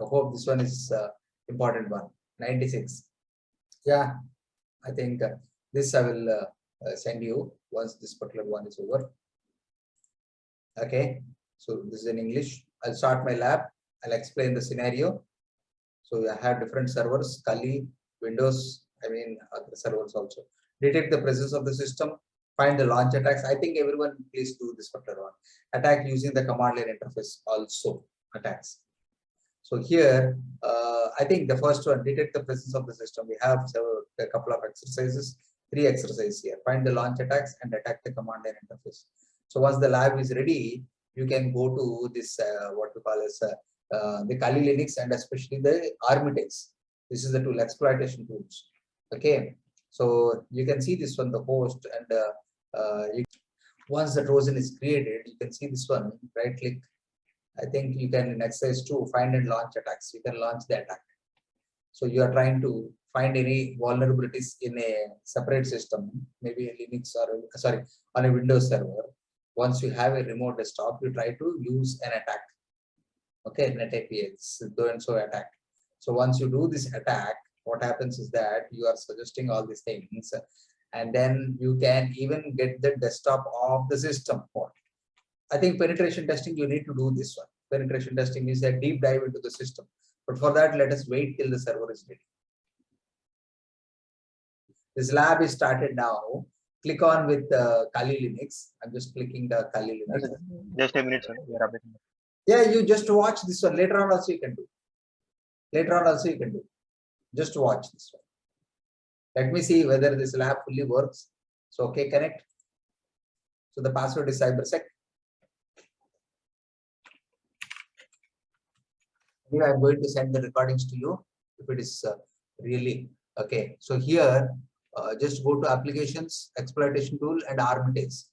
I hope this one is important one. 96. Yeah, I think this I will send you once this particular one is over. Okay, so this is in English. I'll start my lab. I'll explain the scenario. So I have different servers, Kali, Windows, other servers also. Detect the presence of the system, find the launch attacks. I think everyone please do this particular one. Attack using the command line interface also attacks. So here, I think the first one, detect the presence of the system. We have a couple of exercises, 3 exercises here. Find the launch attacks and attack the command line interface. So once the lab is ready, you can go to this, what we call as the Kali Linux and especially the Armitage. This is the tool, exploitation tools. Okay, so you can see this one, the host, and once the Trojan is created, you can see this one, right click. I think you can in exercise 2 find and launch attacks. You can launch the attack. So you are trying to find any vulnerabilities in a separate system, maybe a Linux or sorry, on a Windows server. Once you have a remote desktop, you try to use an attack. Okay, net APIs, so and so attack. So once you do this attack, what happens is that you are suggesting all these things, and then you can even get the desktop of the system. I think penetration testing, you need to do this one. Penetration testing is a deep dive into the system. But for that, let us wait till the server is ready. This lab is started now. Click on with Kali Linux. I'm just clicking the Kali Linux. Just a minute, sir. Yeah, you just watch this one. Later on also you can do. Later on also you can do. Just watch this one. Let me see whether this lab fully works. So, okay, connect. So the password is cybersec. Anyway, I'm going to send the recordings to you if it is really okay. So here, just go to applications, exploitation tool, and Armitage.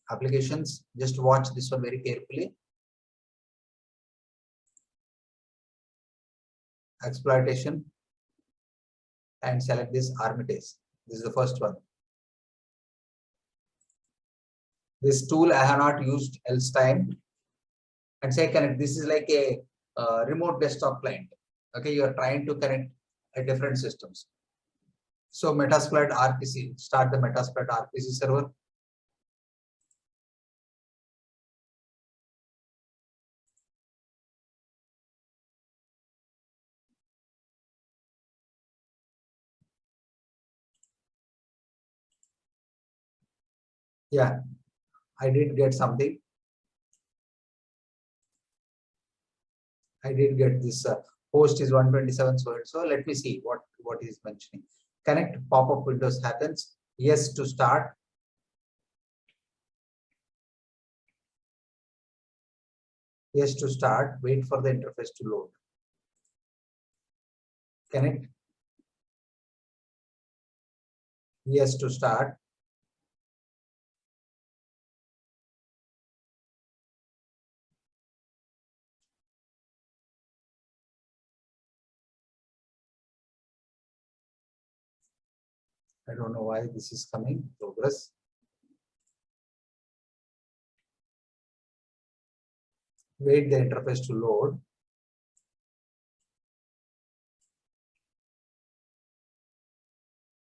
Applications, just watch this one very carefully. Exploitation, and select this Armitage. This is the first one. This tool I have not used else time. And say connect. This is like a remote desktop client. Okay, you are trying to connect at different systems. So Metasploit RPC, start the Metasploit RPC server. Yeah, I did get something. I did get this host is 127 so and so. Let me see what is mentioning. Connect pop-up windows happens. Yes to start. Yes to start. Wait for the interface to load. Connect. Yes to start. I don't know why this is coming. Progress. Wait the interface to load.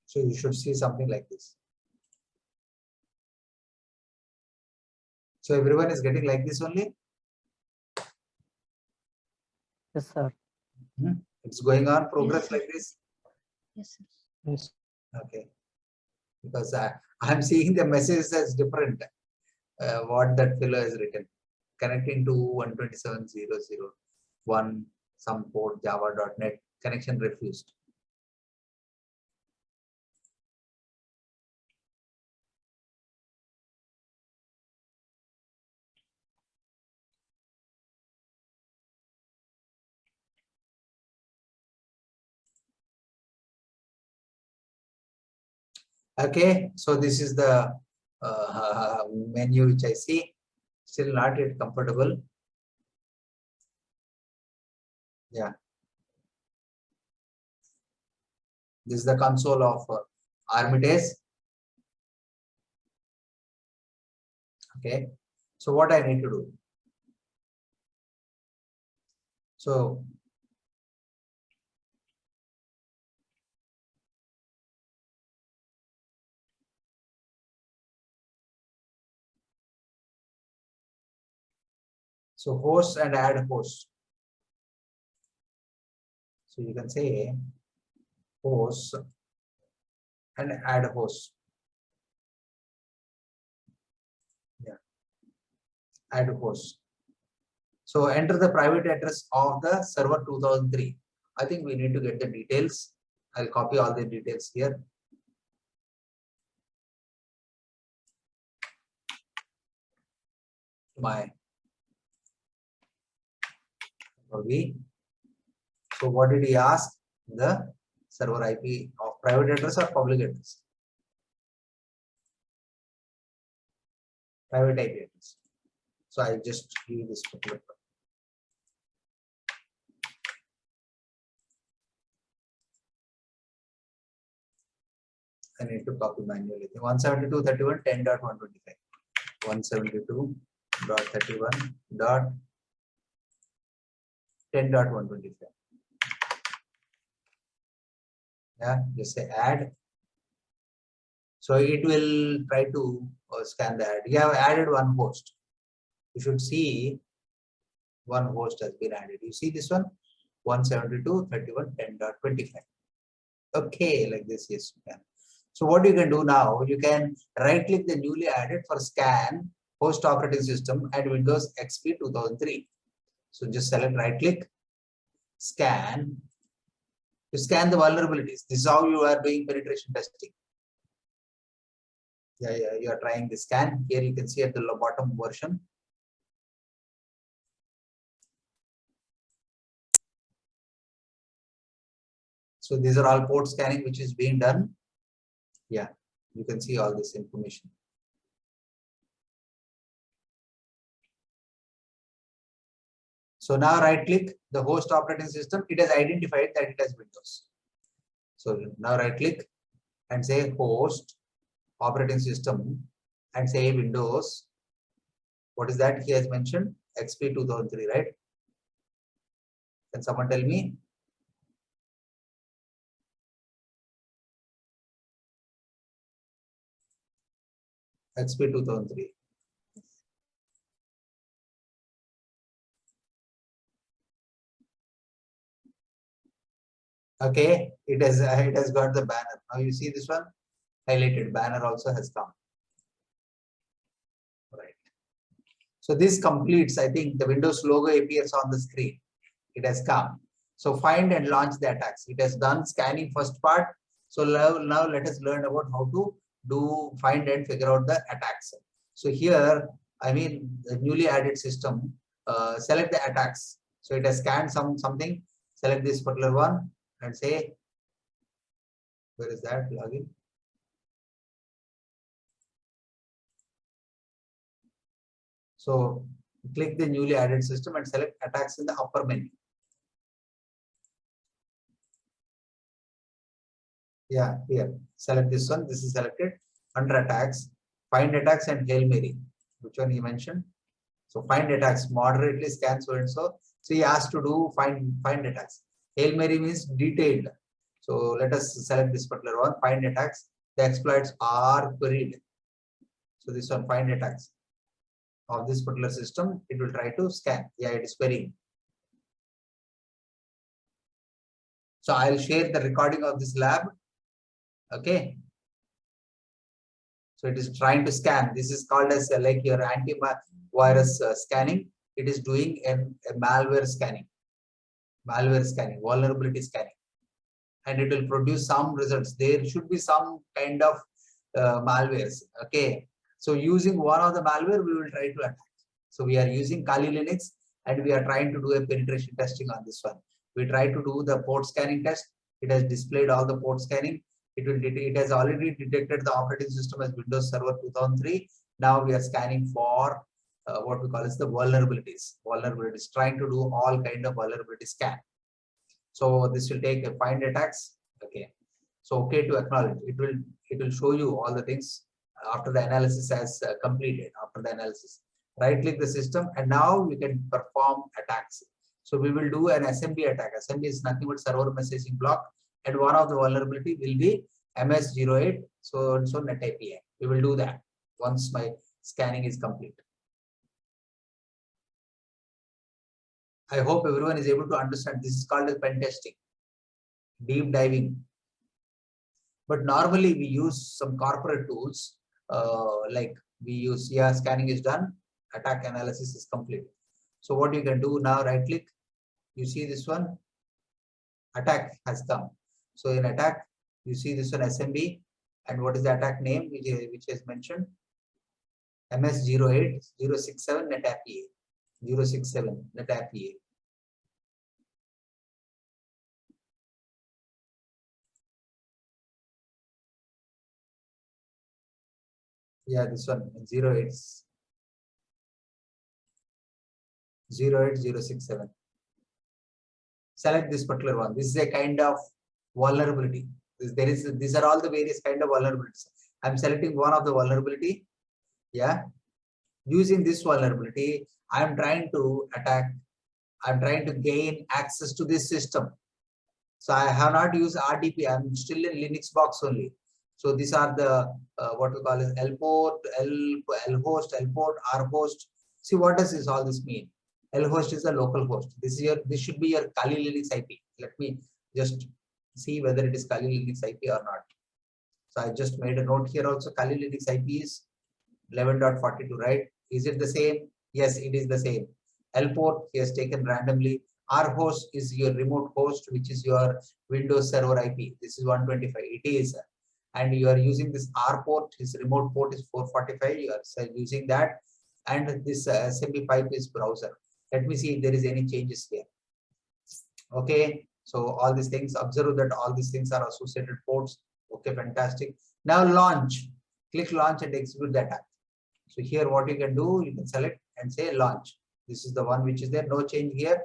So you should see something like this. So everyone is getting like this only? Yes, sir. It's going on progress Yes, like this? Yes, sir. Yes. Okay. Because I'm seeing the message as different. What that fellow has written. Connecting to 127.0.0.1 some port java.net connection refused. Okay, so this is the menu which I see. Still not yet comfortable. Yeah. This is the console of Armitage. Okay. So what I need to do? So host and add host. So you can say host and add host. Yeah, add host. So enter the private address of the server 2003. I think we need to get the details. I'll copy all the details here. My V. So what did he ask? The server IP of private address or public address? Private IP address. So I just give this particular. I need to copy manually. 172.31.10.125. 172.31.10.125. Yeah, just say add. So it will try to scan the ad. You have added one host. You should see one host has been added. You see this one? 172.31.10.25. Okay, like this, yes, you can. So what you can do now, you can right click the newly added for scan host operating system and Windows XP 2003. So just select right click, scan, to scan the vulnerabilities. This is how you are doing penetration testing. Yeah, you are trying the scan. Here you can see at the bottom version. So these are all port scanning which is being done. Yeah, you can see all this information. So now right click the host operating system. It has identified that it has Windows. So now right click and say host operating system and say Windows. What is that he has mentioned? XP 2003, right? Can someone tell me? XP 2003. Okay, it has got the banner. Now you see this one highlighted banner also has come. Right. So this completes. I think the Windows logo appears on the screen. It has come. So find and launch the attacks. It has done scanning first part. So now let us learn about how to do find and figure out the attacks. So here, I mean, the newly added system, select the attacks. So it has scanned something. Select this particular one and say, where is that login? So click the newly added system and select attacks in the upper menu. Yeah, here, select this one. This is selected under attacks, find attacks and Hail Mary. Which one he mentioned? So find attacks, moderately scan so and so. So he asked to do find attacks. Hail Mary means detailed. So let us select this particular one, find attacks. The exploits are queried. So this one, find attacks of this particular system. It will try to scan. Yeah, it is querying. So I'll share the recording of this lab. Okay. So it is trying to scan. This is called as like your antivirus scanning. It is doing a malware scanning, vulnerability scanning, and it will produce some results. There should be some kind of malwares. Okay. So using one of the malware, we will try to attack. So we are using Kali Linux and we are trying to do a penetration testing on this one. We try to do the port scanning test. It has displayed all the port scanning. It has already detected the operating system as Windows Server 2003. Now we are scanning for what we call as the vulnerabilities. Trying to do all kind of vulnerability scan. So this will take a find attacks. Okay. So okay to acknowledge. It will show you all the things after the analysis has completed. After the analysis, right click the system and now we can perform attacks. So we will do an SMB attack. SMB is nothing but server messaging block, and one of the vulnerability will be MS08 so and so net API. We will do that once my scanning is complete. I hope everyone is able to understand. This is called as pen testing, deep diving. But normally we use some corporate tools like we use, scanning is done, attack analysis is complete. So what you can do now, right click, you see this one, attack has come. So in attack, you see this one SMB, and what is the attack name which is mentioned? MS08 067 net API 067 net API. Yeah, this one 08067. Select this particular one. This is a kind of vulnerability. These are all the various kind of vulnerabilities. I'm selecting one of the vulnerability. Yeah. Using this vulnerability, I'm trying to attack. I'm trying to gain access to this system. So I have not used RDP. I'm still in Linux box only. So these are the what we call as L port, L host, L port, R host. See, what does all this mean? L host is a local host. This should be your Kali Linux IP. Let me just see whether it is Kali Linux IP or not. So I just made a note here also. Kali Linux IP is 11.42, right? Is it the same? Yes, it is the same. L port he has taken randomly. R host is your remote host, which is your Windows Server IP. This is 125. It is, and you are using this R port. His remote port is 445. You are using that, and this SMB pipe is browser. Let me see if there is any changes here. Okay, so all these things, observe that all these things are associated ports. Okay, fantastic. Now launch. Click launch and execute the attack. So here what you can do, you can select and say launch. This is the one which is there. No change here.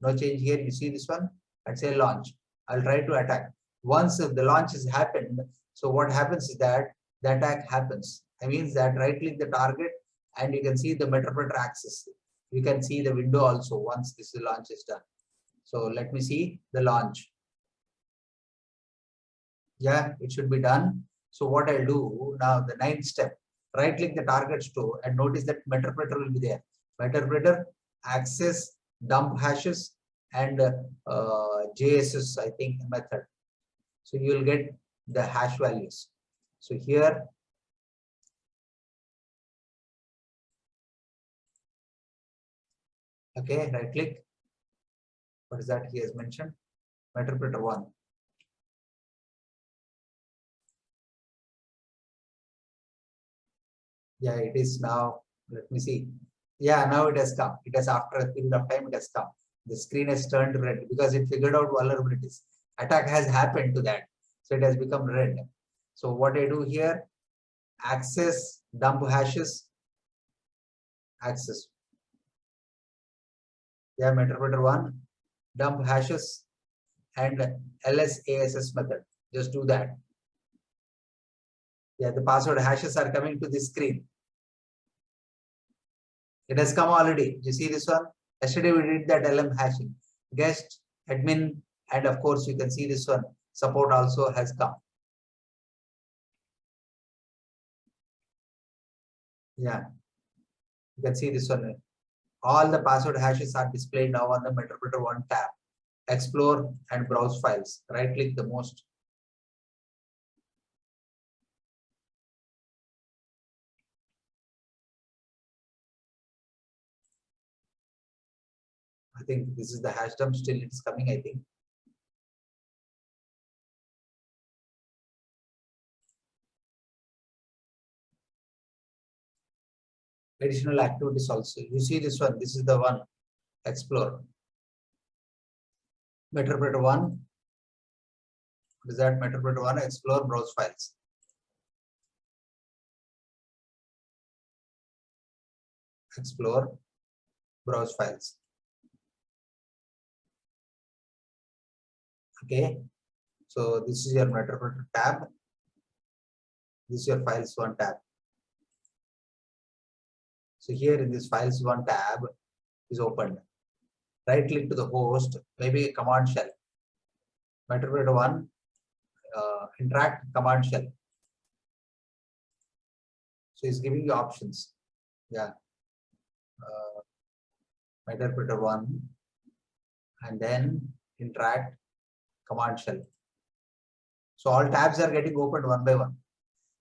No change here. You see this one and say launch. I'll try to attack. Once the launch has happened, so what happens is that the attack happens. That means that right click the target and you can see the Meterpreter access. You can see the window also once this launch is done. So let me see the launch. Yeah, it should be done. So what I'll do now, the 9th step, right click the target store and notice that Meterpreter will be there. Meterpreter, access, dump hashes, and JSS, I think, method. So you will get the hash values. So here, okay, right click. What is that he has mentioned? Meterpreter 1. Yeah, it is now. Let me see. Yeah, now it has come. It has, after a period of time, it has come. The screen has turned red because it figured out vulnerabilities. Attack has happened to that. So it has become red. So what I do here, access, dump hashes, access. Yeah, Meterpreter 1, dump hashes, and LSASS method. Just do that. Yeah, the password hashes are coming to this screen. It has come already. You see this one? Yesterday we did that LM hashing. Guest, admin, and of course you can see this one. Support also has come. Yeah, you can see this one. All the password hashes are displayed now on the Meterpreter 1 tab. Explore and browse files. Right click the most. I think this is the hash dump. Still it's coming, I think. Additional activities also. You see this one. This is the one. Explore. Meterpreter 1. What is that? Meterpreter 1. Explore, browse files. Explore, browse files. Okay. So this is your Meterpreter tab. This is your files 1 tab. So here in this files 1 tab is opened. right click to the host, maybe a command shell. Interpreter 1, interact command shell. So it's giving you options. Yeah. Interpreter 1, and then interact command shell. So all tabs are getting opened one by one.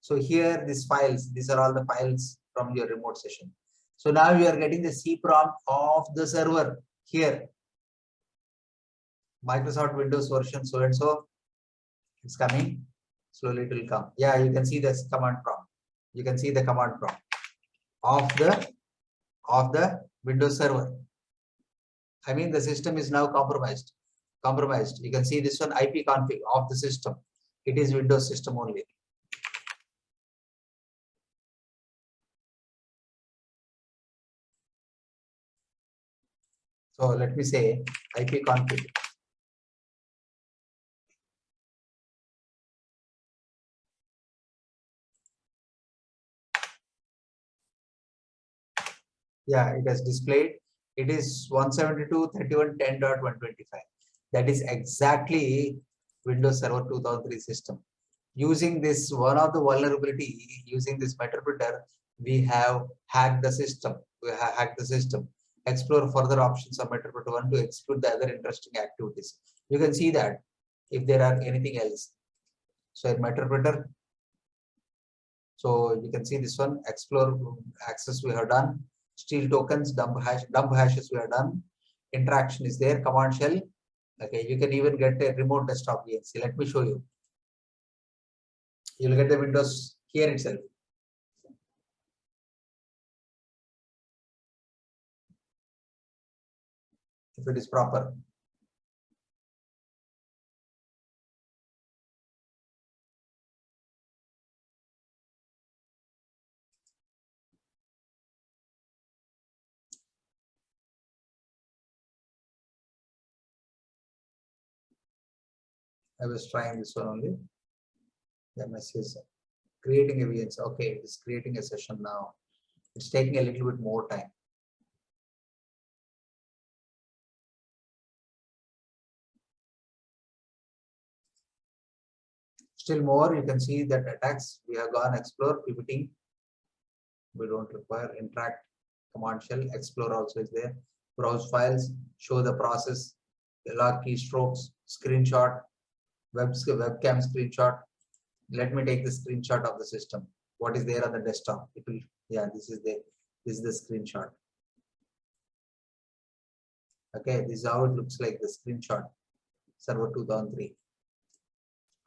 So here these files, these are all the files from your remote session. So now you are getting the C prompt of the server here. Microsoft Windows version so and so. It's coming. Slowly it will come. Yeah, you can see this command prompt. You can see the command prompt of the Windows server. I mean the system is now compromised. You can see this one, IP config of the system. It is Windows system only. So let me say IP config. Yeah, it has displayed. It is 172.31.10.125. That is exactly Windows Server 2003 system. Using this one of the vulnerability, using this interpreter, we have hacked the system. Explore further options of interpreter 1 to exclude the other interesting activities. You can see that if there are anything else. So in interpreter, so you can see this one, explore access we have done. Steal tokens, dump hashes we have done. Interaction is there, command shell. Okay, you can even get a remote desktop VNC. Let me show you. You'll get the Windows here itself. If it is proper. I was trying this one only. The message creating a VNC. Okay, it is creating a session now. It's taking a little bit more time. Still more, you can see that attacks. We have gone explore, pivoting. We don't require interact command shell. Explore also is there. Browse files, show the process, log keystrokes, screenshot, webcam screenshot. Let me take the screenshot of the system. What is there on the desktop? It will, yeah, this is the screenshot. Okay, this is how it looks like, the screenshot. Server 2003.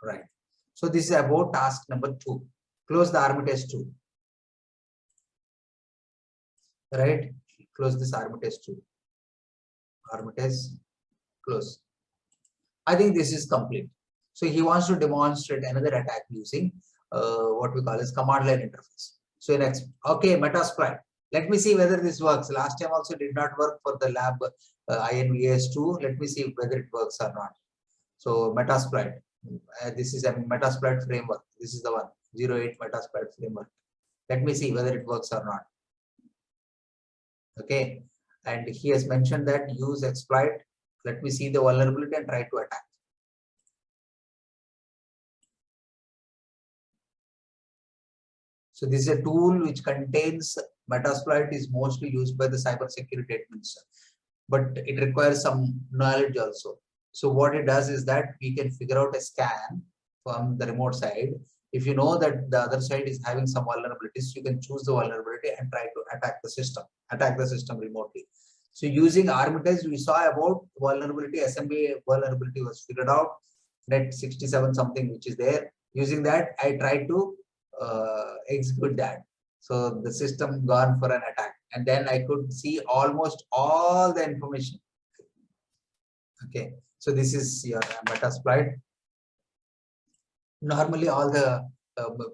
Right. So this is about task number 2. Close the Army-Test 2. Right? Close this Army-Test 2. Army-Test, close. I think this is complete. So he wants to demonstrate another attack using what we call as command line interface. So next, okay, Metasploit. Let me see whether this works. Last time also did not work for the lab INVS2. Let me see whether it works or not. So Metasploit. This is a Metasploit framework. This is the one, 08 Metasploit framework. Let me see whether it works or not. Okay, and he has mentioned that use exploit. Let me see the vulnerability and try to attack. So this is a tool which contains Metasploit, is mostly used by the cybersecurity administrator, but it requires some knowledge also. So what it does is that we can figure out a scan from the remote side. If you know that the other side is having some vulnerabilities, you can choose the vulnerability and try to attack the system remotely. So using Army-Test, we saw about vulnerability, SMB vulnerability was figured out, net 67 something which is there. Using that, I tried to execute that. So the system gone for an attack, and then I could see almost all the information. Okay, so this is your Metasploit. Normally, all the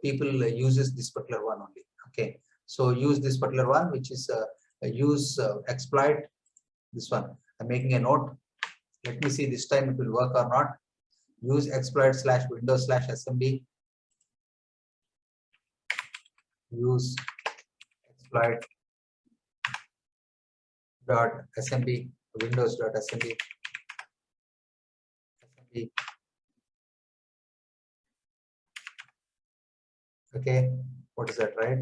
people uses this particular one only. Okay, so use this particular one, which is use exploit. This one, I'm making a note. Let me see this time it will work or not. Use exploit / Windows / SMB. Use exploit .smb windows.smb. Okay, what is that, right?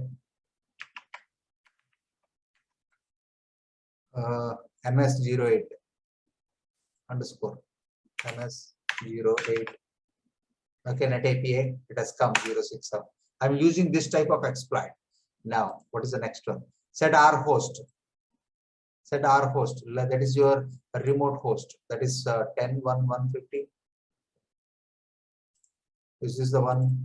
ms08 underscore ms08. Okay, net API, it has come 06. I'm using this type of exploit. Now, what is the next one? Set R host. Set R host. That is your remote host. That is 10.1.150. This is the one.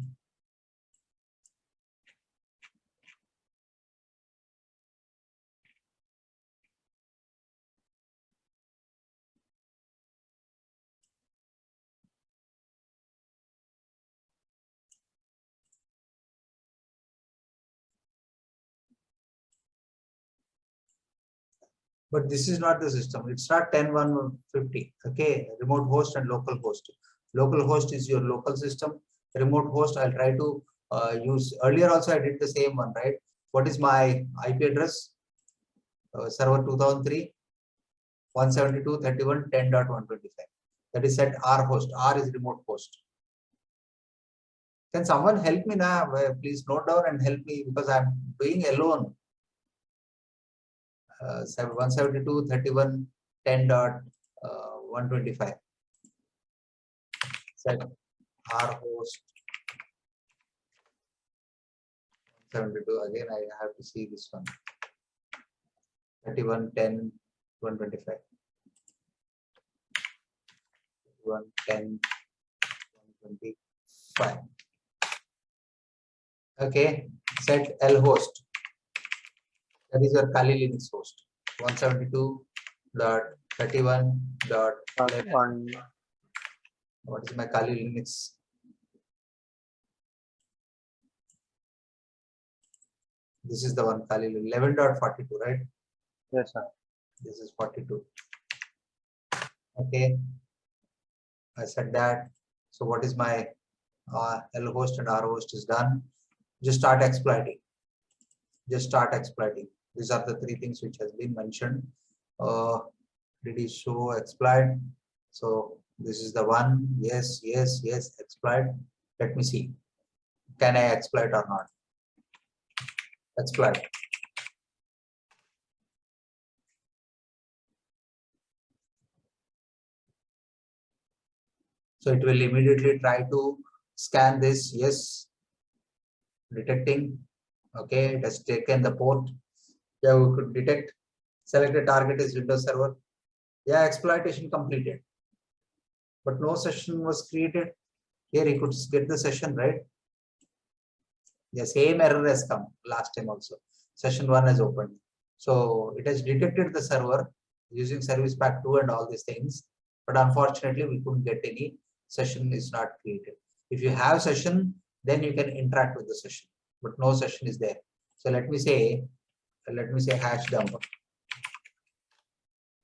But this is not the system. It's not 10.1.50. Okay, remote host and local host. Local host is your local system. Remote host, I'll try to use. Earlier also I did the same one, right? What is my IP address? Server 2003 172.31.10.125. That is set R host. R is remote host. Can someone help me now? Please note down and help me because I'm doing alone. 172.31.10.125. Set R host 72. Again, I have to see this one. 31.10.125. 31.10.125. Okay, set L host. That is your Kali Linux host. 172.31.11. What is my Kali Linux? This is the one Kali 11.42, right? Yes, sir. This is 42. Okay, I said that. So what is my L host and R host is done. Just start exploiting. Just start exploiting. These are the three things which has been mentioned. Did he show exploit? So this is the one. Yes, yes, yes, exploit. Let me see. Can I exploit or not? Exploit. So it will immediately try to scan this. Yes, detecting. Okay, it has taken the port. Yeah, we could detect. Select the target is Windows Server. Yeah, exploitation completed. But no session was created. Here he could get the session, right? The same error has come last time also. Session 1 has opened. So it has detected the server using service pack 2 and all these things. But unfortunately, we couldn't get any session is not created. If you have session, then you can interact with the session. But no session is there. So let me say hash dump.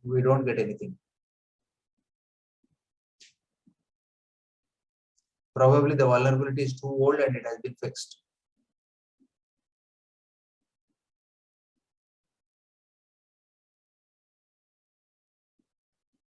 We don't get anything. Probably the vulnerability is too old and it has been fixed.